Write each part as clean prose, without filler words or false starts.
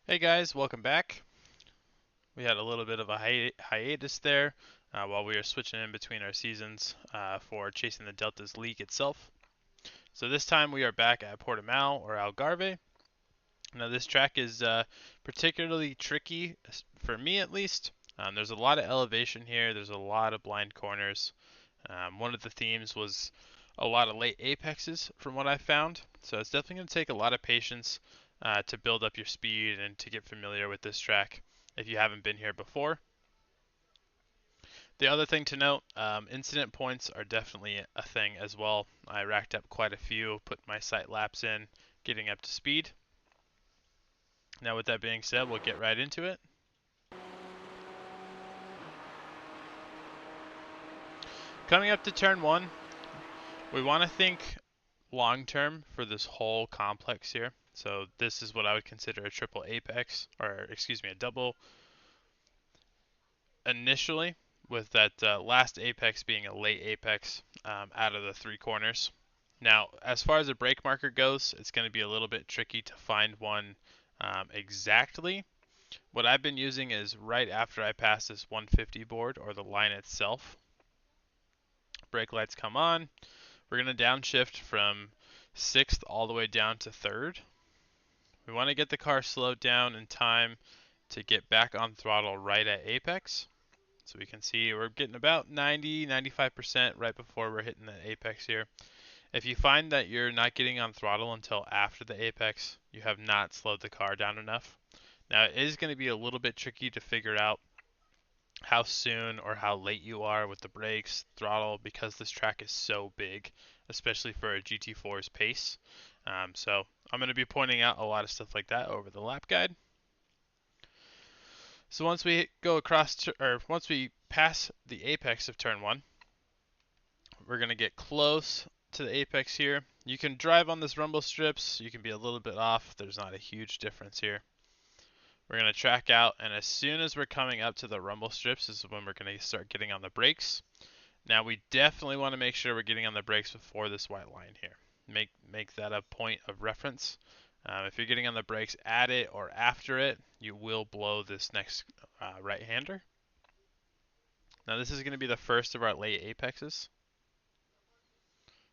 Hey guys, welcome back. We had a little bit of a hiatus there while we were switching in between our seasons for Chasing the Deltas League itself. So this time we are back at Portimao or Algarve. Now this track is particularly tricky for me at least. There's a lot of elevation here. There's a lot of blind corners. One of the themes was a lot of late apexes from what I found. So it's definitely going to take a lot of patience to build up your speed and to get familiar with this track if you haven't been here before. The other thing to note, incident points are definitely a thing as well. I racked up quite a few, put my sight laps in, getting up to speed. Now with that being said, we'll get right into it. Coming up to turn 1, we want to think long term for this whole complex here. So this is what I would consider a triple apex, or excuse me, a double initially, with that last apex being a late apex out of the 3 corners. Now, as far as a brake marker goes, it's going to be a little bit tricky to find one exactly. What I've been using is right after I pass this 150 board or the line itself. Brake lights come on. We're going to downshift from 6th all the way down to 3rd. We want to get the car slowed down in time to get back on throttle right at apex. So we can see we're getting about 90-95% right before we're hitting the apex here. If you find that you're not getting on throttle until after the apex, you have not slowed the car down enough. Now it is going to be a little bit tricky to figure out how soon or how late you are with the brakes, throttle, because this track is so big, especially for a GT4's pace. So I'm going to be pointing out a lot of stuff like that over the lap guide. So once we go across, or once we pass the apex of turn 1, we're going to get close to the apex here. You can drive on this rumble strips. You can be a little bit off. There's not a huge difference here. We're going to track out, and as soon as we're coming up to the rumble strips is when we're going to start getting on the brakes. Now we definitely want to make sure we're getting on the brakes before this white line here. Make that a point of reference. If you're getting on the brakes at it or after it, you will blow this next right-hander. Now this is going to be the first of our late apexes.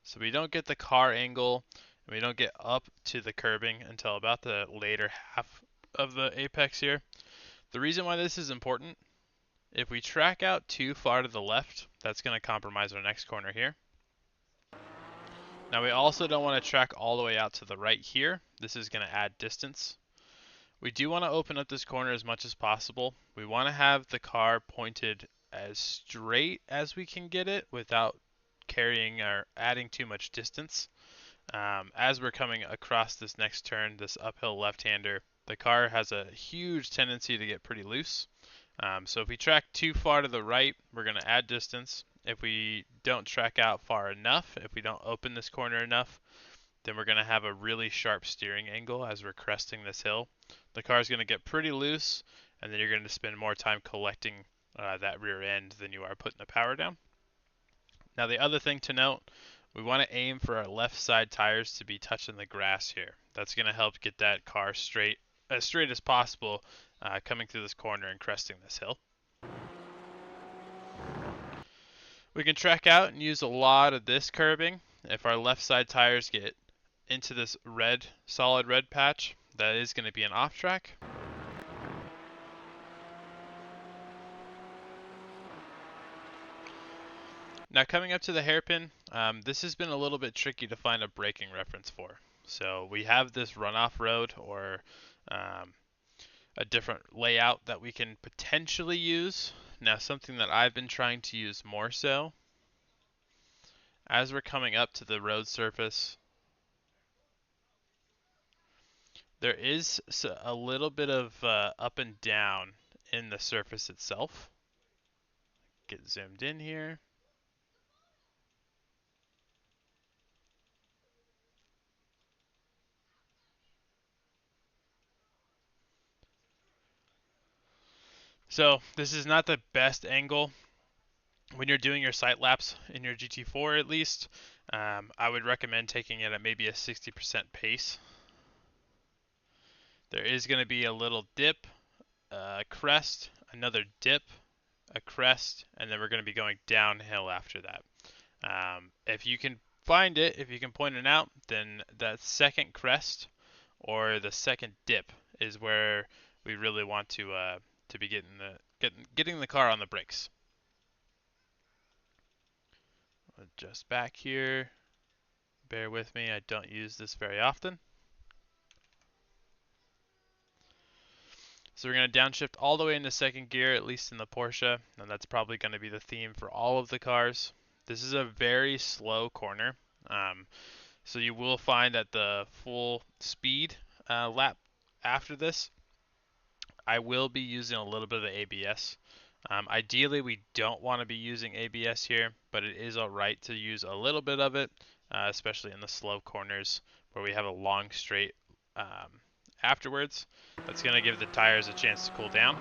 So we don't get the car angle, and we don't get up to the curbing until about the later half of the apex here. The reason why this is important, if we track out too far to the left, that's going to compromise our next corner here. Now we also don't want to track all the way out to the right here. This is going to add distance. We do want to open up this corner as much as possible. We want to have the car pointed as straight as we can get it without carrying or adding too much distance. As we're coming across this next turn, this uphill left-hander, the car has a huge tendency to get pretty loose. So if we track too far to the right, we're going to add distance. If we don't track out far enough, if we don't open this corner enough, then we're going to have a really sharp steering angle as we're cresting this hill. The car is going to get pretty loose, and then you're going to spend more time collecting that rear end than you are putting the power down. Now the other thing to note, we want to aim for our left side tires to be touching the grass here. That's going to help get that car as straight as possible coming through this corner and cresting this hill. We can track out and use a lot of this curbing. If our left side tires get into this solid red patch, that is going to be an off track. Now coming up to the hairpin, this has been a little bit tricky to find a braking reference for. So we have this runoff road or a different layout that we can potentially use. Now something that I've been trying to use more so, as we're coming up to the road surface, there is a little bit of up and down in the surface itself. Get zoomed in here. So this is not the best angle when you're doing your sight laps in your GT4 at least. I would recommend taking it at maybe a 60% pace There is going to be a little dip, a crest, another dip, a crest, and then we're going to be going downhill after that. If you can find it, if you can point it out, then that second crest or the second dip is where we really want to be getting the car on the brakes. Adjust back here. Bear with me, I don't use this very often. So we're going to downshift all the way into second gear, at least in the Porsche, and that's probably going to be the theme for all of the cars. This is a very slow corner, so you will find at the full speed lap after this, I will be using a little bit of the ABS. Ideally, we don't want to be using ABS here, but it is alright to use a little bit of it, especially in the slow corners where we have a long straight afterwards. That's going to give the tires a chance to cool down.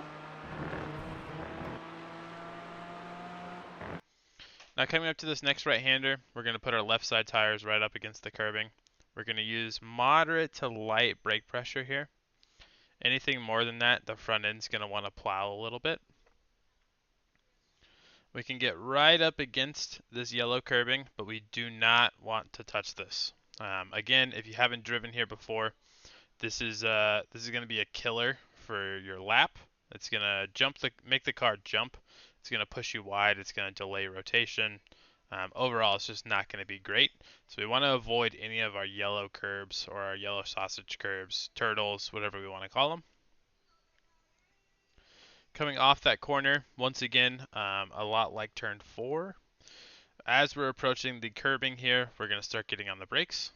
Now coming up to this next right-hander, we're going to put our left side tires right up against the curbing. We're going to use moderate to light brake pressure here. Anything more than that, the front end's going to want to plow a little bit. We can get right up against this yellow curbing, but we do not want to touch this. Again, if you haven't driven here before, this is going to be a killer for your lap. It's going to make the car jump. It's going to push you wide. It's going to delay rotation. Overall, it's just not going to be great. So we want to avoid any of our yellow curbs or our yellow sausage curbs, turtles, whatever we want to call them. Coming off that corner, once again, a lot like turn 4. As we're approaching the curbing here, we're going to start getting on the brakes.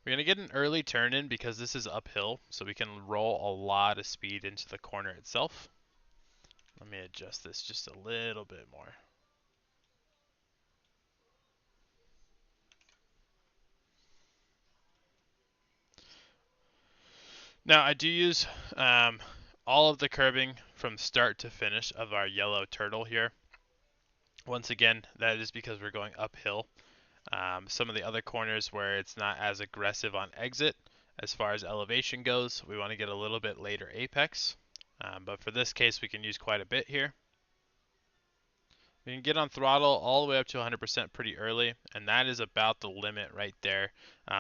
We're going to get an early turn in because this is uphill, so we can roll a lot of speed into the corner itself. Let me adjust this just a little bit more. Now I do use all of the curbing from start to finish of our yellow turtle here. Once again, that is because we're going uphill. Some of the other corners where it's not as aggressive on exit as far as elevation goes, we want to get a little bit later apex. But for this case, we can use quite a bit here. We can get on throttle all the way up to 100% pretty early, and that is about the limit right there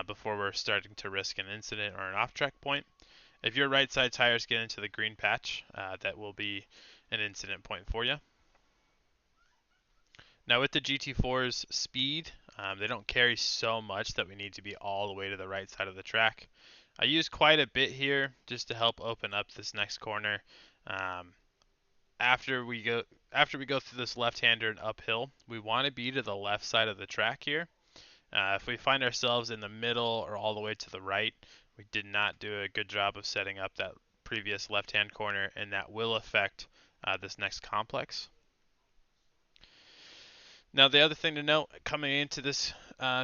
before we're starting to risk an incident or an off-track point. If your right side tires get into the green patch, that will be an incident point for you. Now with the GT4's speed, they don't carry so much that we need to be all the way to the right side of the track. I use quite a bit here just to help open up this next corner. After we go through this left-hander and uphill, we want to be to the left side of the track here. If we find ourselves in the middle or all the way to the right, we did not do a good job of setting up that previous left-hand corner, and that will affect this next complex. Now the other thing to note coming into this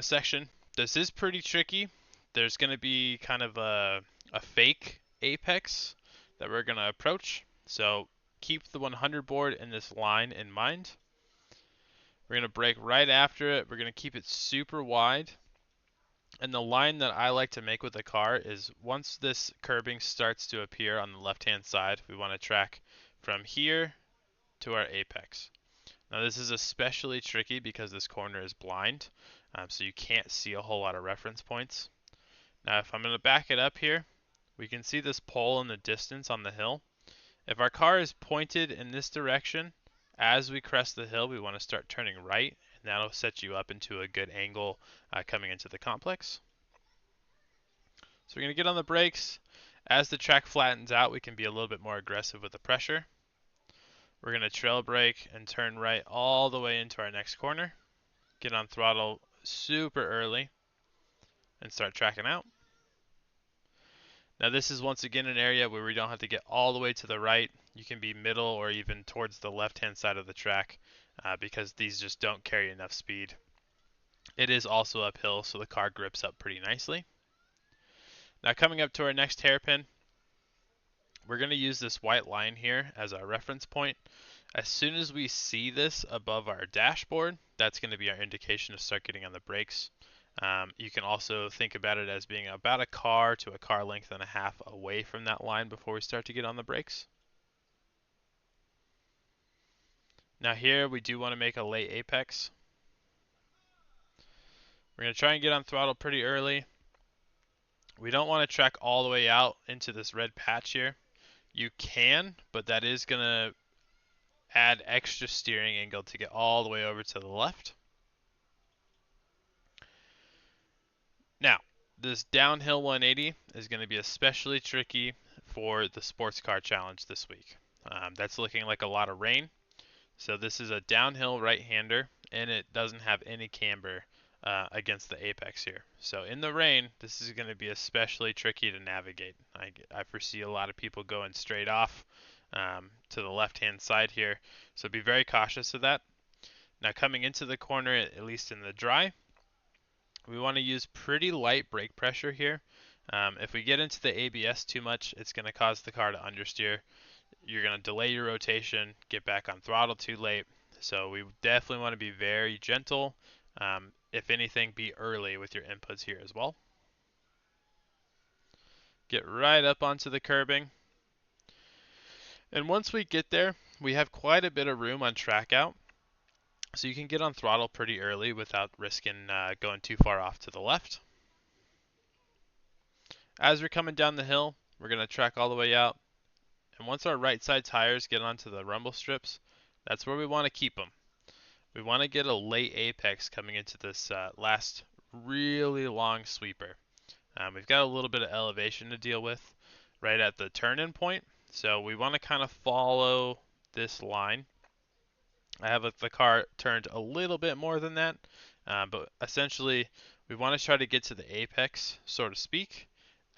section, this is pretty tricky. There's going to be kind of a fake apex that we're going to approach. So keep the 100 board in this line in mind. We're going to brake right after it. We're going to keep it super wide. And the line that I like to make with the car is once this curbing starts to appear on the left-hand side, we want to track from here to our apex. Now this is especially tricky because this corner is blind, so you can't see a whole lot of reference points. Now if I'm going to back it up here, we can see this pole in the distance on the hill. If our car is pointed in this direction, as we crest the hill, we want to start turning right, and that'll set you up into a good angle coming into the complex. So we're going to get on the brakes. As the track flattens out, we can be a little bit more aggressive with the pressure. We're going to trail brake and turn right all the way into our next corner. Get on throttle super early and start tracking out. Now this is once again an area where we don't have to get all the way to the right. You can be middle or even towards the left-hand side of the track because these just don't carry enough speed. It is also uphill, so the car grips up pretty nicely. Now coming up to our next hairpin, we're going to use this white line here as our reference point. As soon as we see this above our dashboard, that's going to be our indication to start getting on the brakes. You can also think about it as being about a car to a car length and a half away from that line before we start to get on the brakes. Now here we do want to make a late apex. We're going to try and get on throttle pretty early. We don't want to track all the way out into this red patch here. You can, but that is going to add extra steering angle to get all the way over to the left. Now, this downhill 180 is going to be especially tricky for the sports car challenge this week. That's looking like a lot of rain. So this is a downhill right-hander, and it doesn't have any camber against the apex here. So in the rain, this is going to be especially tricky to navigate. I foresee a lot of people going straight off to the left-hand side here. So be very cautious of that. Now coming into the corner, at least in the dry, we want to use pretty light brake pressure here. If we get into the ABS too much, it's going to cause the car to understeer. You're going to delay your rotation, get back on throttle too late. So we definitely want to be very gentle. If anything, be early with your inputs here as well. Get right up onto the curbing. And once we get there, we have quite a bit of room on track out. So you can get on throttle pretty early without risking going too far off to the left. As we're coming down the hill, we're going to track all the way out. And once our right side tires get onto the rumble strips, that's where we want to keep them. We want to get a late apex coming into this last really long sweeper. We've got a little bit of elevation to deal with right at the turn-in point. So we want to kind of follow this line. I have the car turned a little bit more than that, but essentially we want to try to get to the apex, so to speak,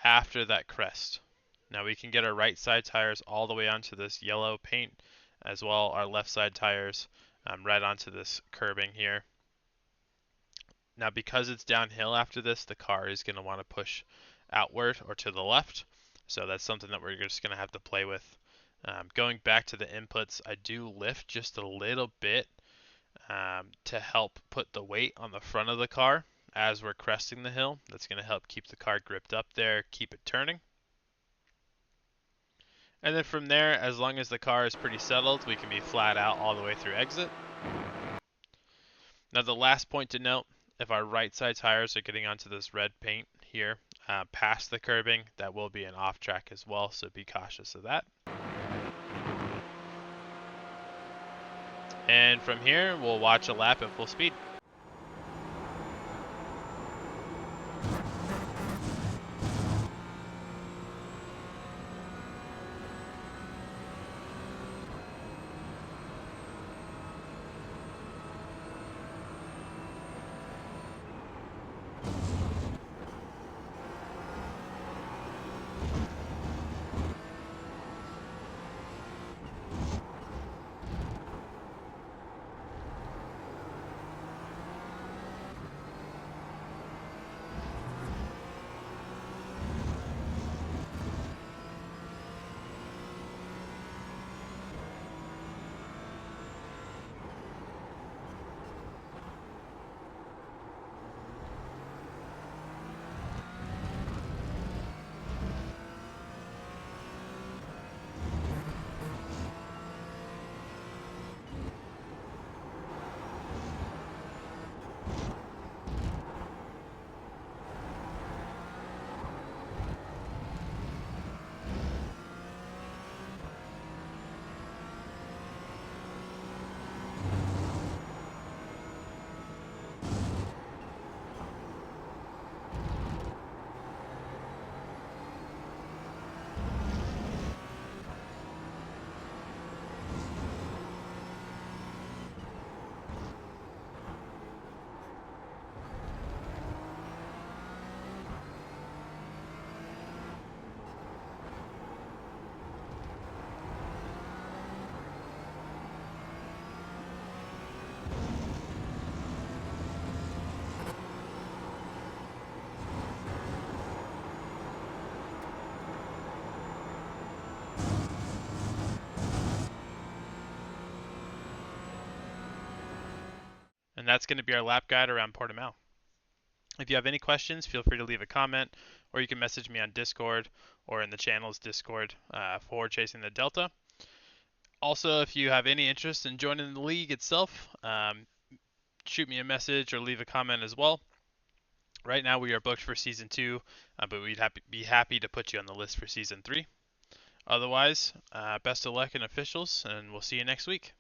after that crest. Now we can get our right side tires all the way onto this yellow paint, as well our left side tires right onto this curbing here. Now because it's downhill after this, the car is going to want to push outward or to the left, so that's something that we're just going to have to play with. Going back to the inputs, I do lift just a little bit to help put the weight on the front of the car as we're cresting the hill. That's going to help keep the car gripped up there, keep it turning. And then from there, as long as the car is pretty settled, we can be flat out all the way through exit. Now the last point to note, if our right side tires are getting onto this red paint here past the curbing, that will be an off track as well, so be cautious of that. And from here, we'll watch a lap at full speed. And that's going to be our lap guide around Portimao. If you have any questions, feel free to leave a comment, or you can message me on Discord or in the channel's Discord for Chasing the Delta. Also, if you have any interest in joining the league itself, shoot me a message or leave a comment as well. Right now we are booked for Season 2, but we'd be happy to put you on the list for Season 3. Otherwise, best of luck in officials, and we'll see you next week.